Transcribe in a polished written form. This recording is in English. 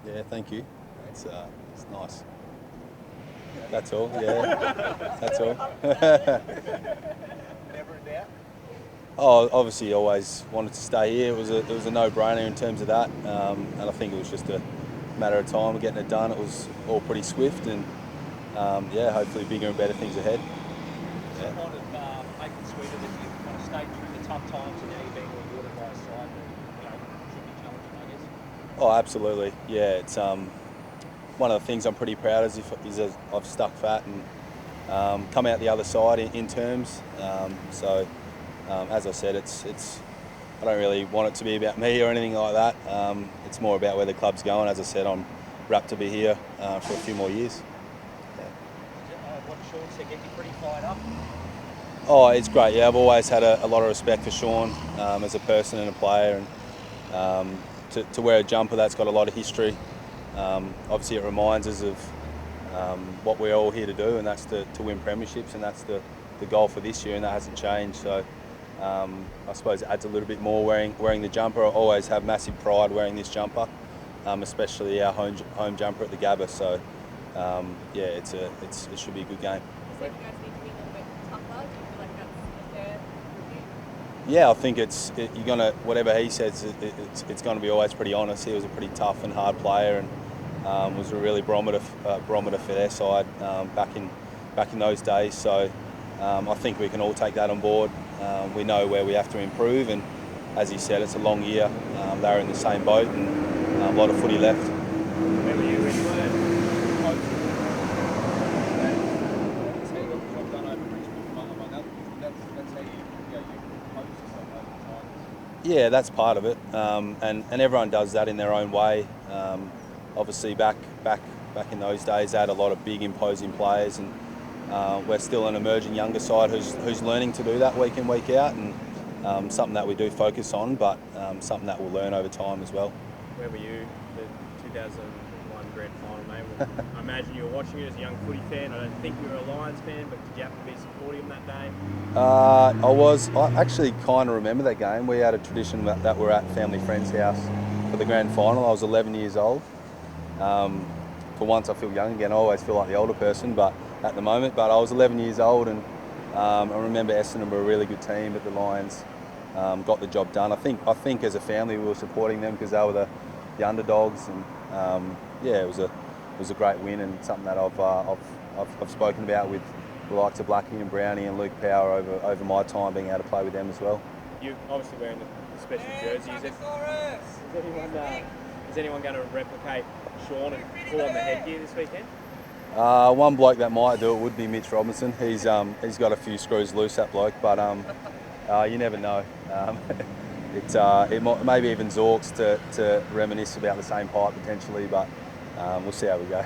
Yeah, thank you. It's nice. That's all. Yeah, that's all. Never in doubt. Oh, obviously, always wanted to stay here. It was a no-brainer in terms of that, and I think it was just a matter of time of getting it done. It was all pretty swift, and yeah, hopefully bigger and better things ahead. Does it kind of make it sweeter that you kind of stayed through the tough times and now you're being rewarded by a side that should be challenging, I guess? Oh, absolutely. Yeah, it's one of the things I'm pretty proud of is I've stuck fat and come out the other side in terms. As I said, it's I don't really want it to be about me or anything like that. It's more about where the club's going. As I said, I'm wrapped to be here for a few more years. Yeah. What Sean said, get you pretty fired up. Oh, it's great. Yeah, I've always had a lot of respect for Sean as a person and a player, and to wear a jumper that's got a lot of history. Obviously, it reminds us of what we're all here to do, and that's to win premierships, and that's the goal for this year, and that hasn't changed. So I suppose it adds a little bit more wearing the jumper. I always have massive pride wearing this jumper, especially our home jumper at the Gabba. So yeah, it should be a good game. So you guys need to be a little bit tougher? Do you feel like that's a fair review? Yeah, I think you're gonna, whatever he says, it's going to be always pretty honest. He was a pretty tough and hard player, and was a really barometer for their side back in those days. So I think we can all take that on board. We know where we have to improve, and as he said, it's a long year. They're in the same boat, and a lot of footy left. Where were you when you were coach? That's how you got the job done over Brisbane. That's how you coach yourself over time. Yeah, that's part of it, and everyone does that in their own way. Obviously, back in those days, they had a lot of big, imposing players, and we're still an emerging younger side who's learning to do that week in, week out, and something that we do focus on, but something that we'll learn over time as well. Where were you the 2001 grand final, mate? I imagine you were watching it as a young footy fan. I don't think you were a Lions fan, but did you have to be supporting them that day? I actually kind of remember that game. We had a tradition that we're at family friend's house for the grand final. I was 11 years old. For once I feel young again. I always feel like the older person, but at the moment. But I was 11 years old, and I remember Essendon were a really good team, but the Lions got the job done. I think as a family we were supporting them because they were the underdogs, and yeah, it was a great win, and something that I've spoken about with the likes of Blackie and Brownie and Luke Power over my time being able to play with them as well. You're obviously wearing the special jersey. Is anyone going to replicate Sean and pull on the headgear this weekend? One bloke that might do it would be Mitch Robinson. He's got a few screws loose, that bloke, but you never know. It might, maybe even Zorks to reminisce about the same pipe potentially, but we'll see how we go.